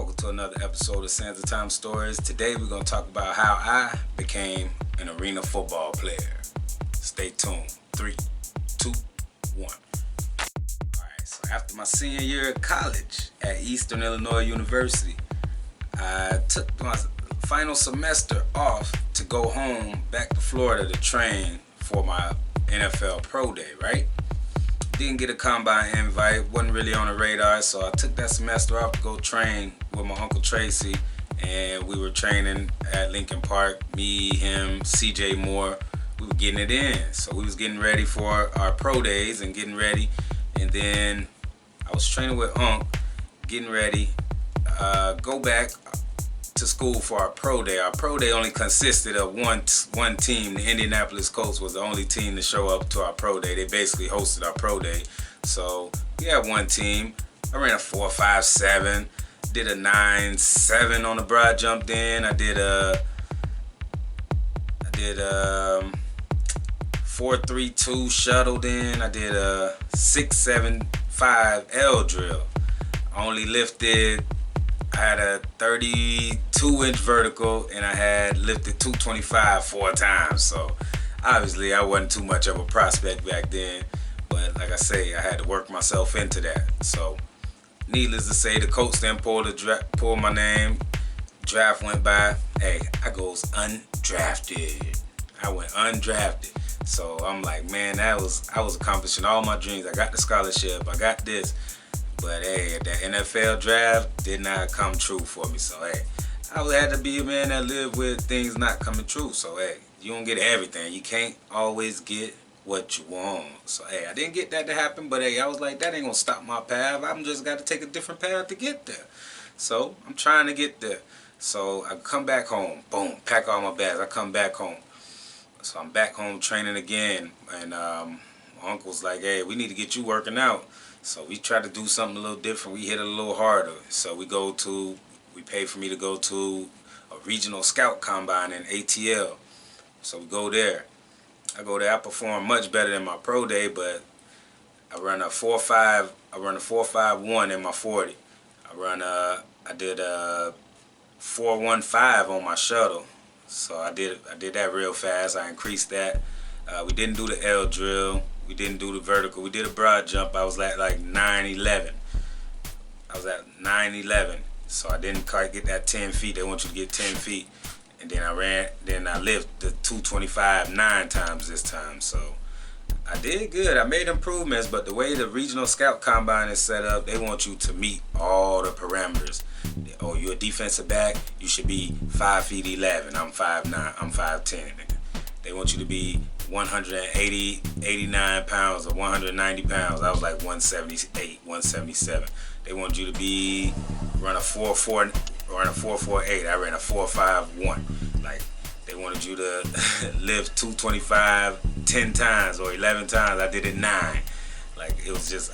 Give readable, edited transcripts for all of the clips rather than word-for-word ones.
Welcome to another episode of Sands of Time Stories. Today we're going to talk about how I became an arena football player. Stay tuned. 3, 2, 1. Alright, so after my senior year at college at Eastern Illinois University, I took my final semester off to go home back to Florida to train for my NFL Pro Day, right? Didn't get a combine invite, wasn't really on the radar, so I took that semester off to go train with my Uncle Tracy, and we were training at Lincoln Park, me, him, CJ Moore. We were getting it in, so we was getting ready for our pro days and getting ready, and then I was training with Unc, getting ready, go back to school for our pro day. Our pro day only consisted of one team. The Indianapolis Colts was the only team to show up to our pro day. They basically hosted our pro day. So we had one team. I ran a 4.57, did a 9.7 on the broad, jumped in. I did a 4.32 shuttled in. I did a 6.75 L drill. I only lifted, I had a 32-inch vertical, and I had lifted 225 4 times. So obviously I wasn't too much of a prospect back then, but like I say, I had to work myself into that. So needless to say, the coach then pulled my name. Draft went by. Hey, I goes undrafted. I went undrafted. So I'm like, man, I was accomplishing all my dreams. I got the scholarship. I got this. But hey, that NFL draft did not come true for me. So hey, I had to be a man that lived with things not coming true. So hey, you don't get everything. You can't always get what you want. So hey, I didn't get that to happen. But hey, I was like, that ain't gonna stop my path. I'm just got to take a different path to get there. So I'm trying to get there. So I come back home. Boom, pack all my bags. I come back home. So I'm back home training again. And my uncle's like, hey, we need to get you working out. So we try to do something a little different. We hit it a little harder. So we pay for me to go to a regional scout combine in ATL. So we go there. I go there. I perform much better than my pro day, but I run a 4.51 in my 40. I did a 4.15 on my shuttle. So I did that real fast. I increased that. We didn't do the L drill. We didn't do the vertical. We did a broad jump. I was at like 9.11. I was at 9.11. So I didn't quite get that 10 feet. They want you to get 10 feet. And then I lifted the 225 9 times this time. So I did good. I made improvements, but the way the regional scout combine is set up, they want you to meet all the parameters. Oh, you're a defensive back, you should be 5 feet 11. I'm 5'9", I'm 5'10". They want you to be 89 pounds or 190 pounds. I was like 178, 177. They want you to run a 4.4 or a 4.48. I ran a 4.51. Like, they wanted you to lift 225 10 times or 11 times. I did it 9. Like, I was just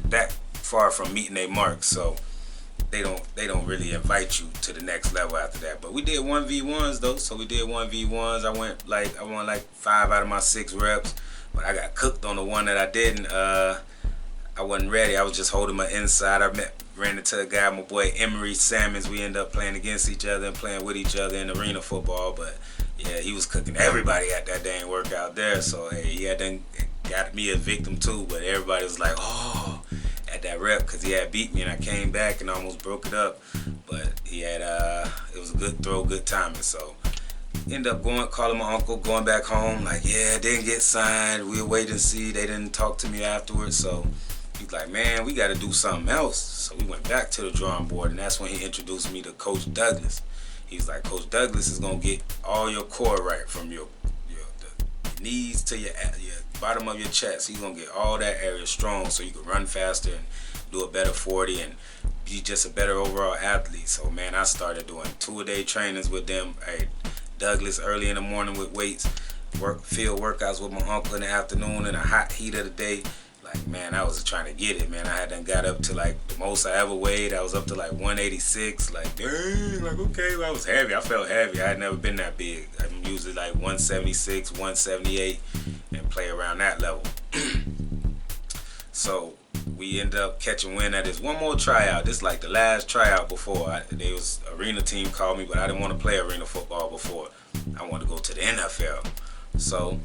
that far from meeting a mark. So they don't really invite you to the next level after that. But we did 1v1s though. So we did 1v1s. I won like 5 out of my 6 reps. But I got cooked on the one that I didn't. I wasn't ready. I was just holding my inside. Ran into a guy, my boy Emery Salmons. We ended up playing against each other and playing with each other in arena football. But yeah, he was cooking everybody at that dang workout there. So hey, he had done got me a victim too. But everybody was like, oh, at that rep, because he had beat me and I came back and almost broke it up. But he had it was a good throw, good timing. So ended up calling my uncle, going back home, like, yeah, didn't get signed. We'll wait and see. They didn't talk to me afterwards. So he's like, man, we got to do something else. So we went back to the drawing board, and that's when he introduced me to Coach Douglas. He's like, Coach Douglas is going to get all your core right from your the knees to your bottom of your chest. He's going to get all that area strong so you can run faster and do a better 40 and be just a better overall athlete. So, man, I started doing 2-a-day trainings with them. Hey, Douglas early in the morning with weights, field workouts with my uncle in the afternoon in the hot heat of the day. Like, man, I was trying to get it, man. I had done got up to like the most I ever weighed. I was up to like 186. Like, dang, like, okay, well, I was heavy. I felt heavy. I had never been that big. I'm usually like 176, 178, and play around that level. So we ended up catching wind at this one more tryout. This like the last tryout before. They was arena team called me, but I didn't want to play arena football before. I wanted to go to the NFL. So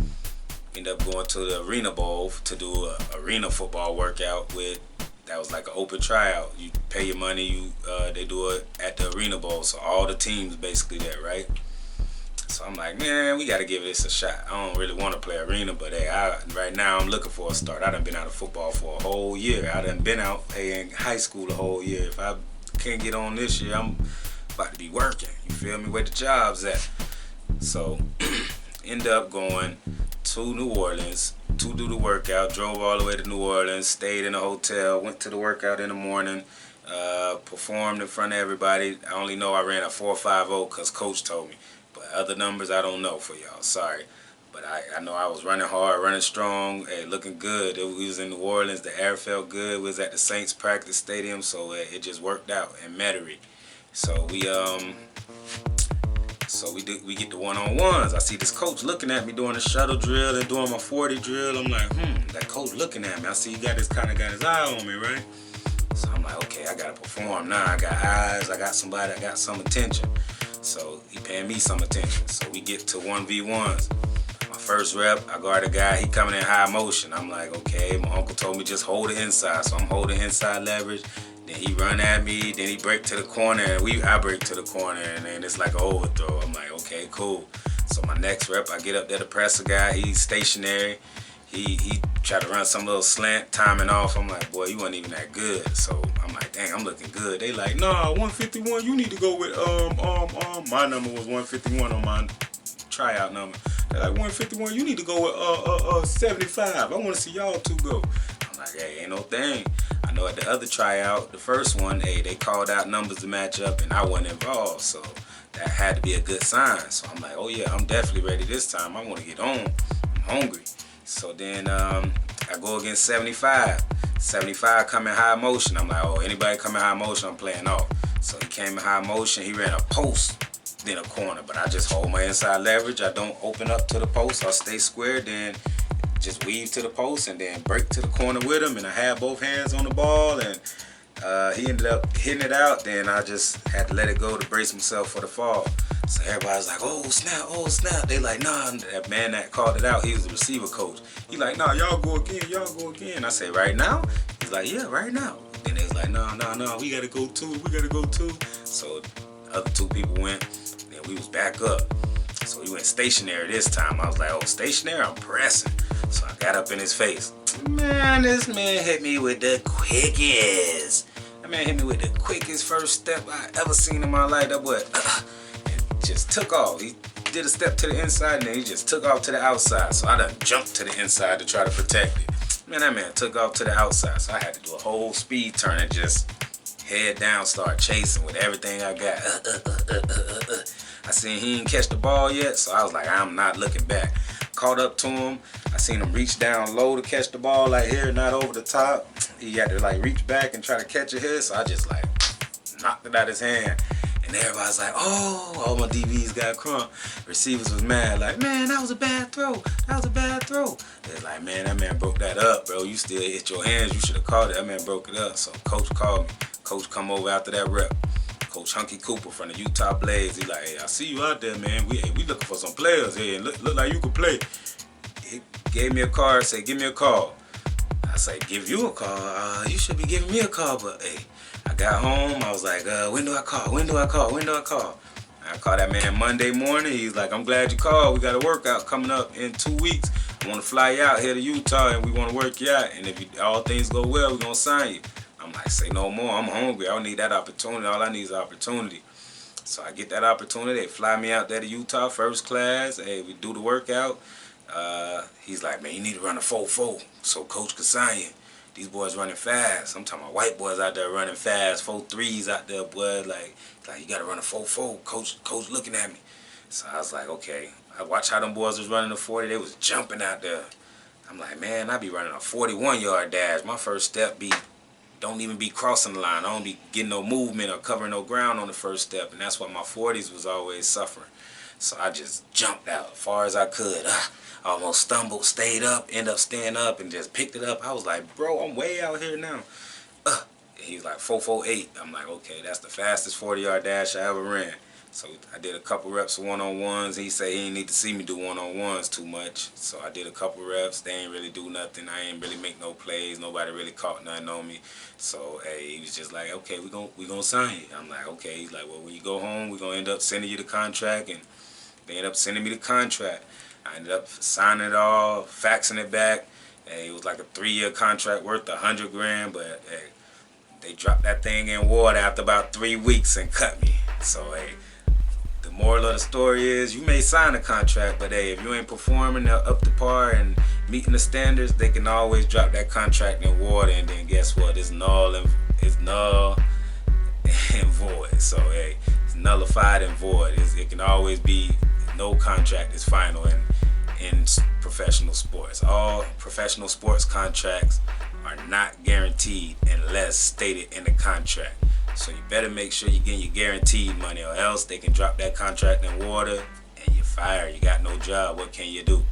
ended up going to the Arena Bowl to do a arena football workout with. That was like an open tryout. You pay your money. They do it at the Arena Bowl. So all the teams basically there, right? So I'm like, man, we got to give this a shot. I don't really want to play arena, but hey, right now I'm looking for a start. I done been out of football for a whole year. I done been out in high school a whole year. If I can't get on this year, I'm about to be working. You feel me? Where the job's at? So end up going to New Orleans to do the workout. Drove all the way to New Orleans, stayed in a hotel, went to the workout in the morning, performed in front of everybody. I only know I ran a 4.50 because coach told me. But other numbers I don't know for y'all. Sorry. But I know I was running hard, running strong, hey, looking good. We was in New Orleans. The air felt good. We was at the Saints practice stadium, so it just worked out in Metairie. So we get the one-on-ones. I see this coach looking at me doing the shuttle drill and doing my 40 drill. I'm like, that coach looking at me. I see he got his eye on me, right? So I'm like, okay, I gotta perform now. I got eyes. I got somebody. I got some attention. So he paying me some attention. So we get to 1v1s. My first rep, I guard a guy. He coming in high motion. I'm like, okay. My uncle told me just hold it inside. So I'm holding inside leverage. Then he run at me. Then he break to the corner. And I break to the corner. And then it's like an overthrow. I'm like, okay, cool. So my next rep, I get up there to press a guy. He's stationary. He tried to run some little slant, timing off. I'm like, boy, you wasn't even that good. So I'm like, dang, I'm looking good. They like, nah, 151, you need to go with, my number was 151 on my tryout number. They're like, 151, you need to go with 75. I want to see y'all two go. I'm like, hey, ain't no thing. I know at the other tryout, the first one, hey, they called out numbers to match up and I wasn't involved. So that had to be a good sign. So I'm like, oh yeah, I'm definitely ready this time. I want to get on. I'm hungry. So then I go against 75. 75 come in high motion. I'm like, oh, anybody come in high motion, I'm playing off. So he came in high motion. He ran a post, then a corner. But I just hold my inside leverage. I don't open up to the post. I'll stay square, then just weave to the post and then break to the corner with him. And I had both hands on the ball. And he ended up hitting it out. Then I just had to let it go to brace himself for the fall. So everybody's like, oh snap. They like, nah, that man that called it out, he was the receiver coach. He like, nah, y'all go again. I say, right now? He's like, yeah, right now. Then they was like, no, we gotta go too. So the other two people went, then we was back up. So we went stationary this time. I was like, oh, stationary? I'm pressing. So I got up in his face. Man, this man hit me with the quickest. That man hit me with the quickest first step I ever seen in my life. That boy, just took off. He did a step to the inside and then he just took off to the outside. So I done jumped to the inside to try to protect it. Man, that man took off to the outside. So I had to do a whole speed turn and just head down, start chasing with everything I got. I seen he didn't catch the ball yet, so I was like, I'm not looking back. Caught up to him. I seen him reach down low to catch the ball, like here, not over the top. He had to like reach back and try to catch it here, so I just like knocked it out his hand. And everybody's like, oh, all my DBs got crunk. Receivers was mad, like, man, that was a bad throw. They're like, man, that man broke that up, bro. You still hit your hands. You should have caught it. That man broke it up. So coach called me. Coach come over after that rep. Coach Hunky Cooper from the Utah Blades. He like, hey, I see you out there, man. We looking for some players here. Look like you can play. He gave me a card, said, give me a call. I say, give you a call? You should be giving me a call, but hey. I got home, I was like, when do I call? I called that man Monday morning. He's like, I'm glad you called. We got a workout coming up in 2 weeks. I want to fly you out here to Utah and we want to work you out. And if all things go well, we're going to sign you. I'm like, say no more. I'm hungry. I don't need that opportunity. All I need is opportunity. So I get that opportunity. They fly me out there to Utah, first class. Hey, we do the workout. He's like, man, you need to run a 4.4 so coach can sign you. These boys running fast. I'm talking about white boys out there running fast. 4.3s out there, boy. Like you gotta run a 4.4. Coach looking at me. So I was like, okay. I watched how them boys was running the 40. They was jumping out there. I'm like, man, I be running a 41-yard dash. My first step don't even be crossing the line. I don't be getting no movement or covering no ground on the first step. And that's why my 40s was always suffering. So I just jumped out as far as I could. almost stumbled, stayed up, ended up staying up, and just picked it up. I was like, bro, I'm way out here now. He's like 4.48. I'm like, okay, that's the fastest 40-yard dash I ever ran. So I did a couple reps of one-on-ones. He said he didn't need to see me do one-on-ones too much. So I did a couple reps. They ain't really do nothing. I ain't really make no plays. Nobody really caught nothing on me. So hey, he was just like, okay, we gonna sign you. I'm like, okay. He's like, well, when you go home, we're gonna end up sending you the contract, and they ended up sending me the contract. I ended up signing it all, faxing it back. Hey, it was like a 3-year contract worth $100,000, but hey, they dropped that thing in water after about 3 weeks and cut me. So hey, the moral of the story is you may sign a contract, but hey, if you ain't performing up to par and meeting the standards, they can always drop that contract in water, and then guess what? It's null and void. So hey, it's nullified and void. It can always be no contract is final in professional sports. All professional sports contracts are not guaranteed unless stated in the contract. So you better make sure you're getting your guaranteed money, or else they can drop that contract in water and you're fired. You got no job. What can you do?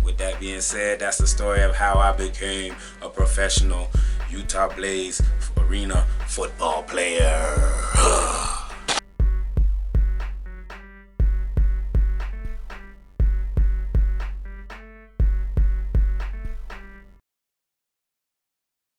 With that being said, that's the story of how I became a professional Utah Blaze arena football player.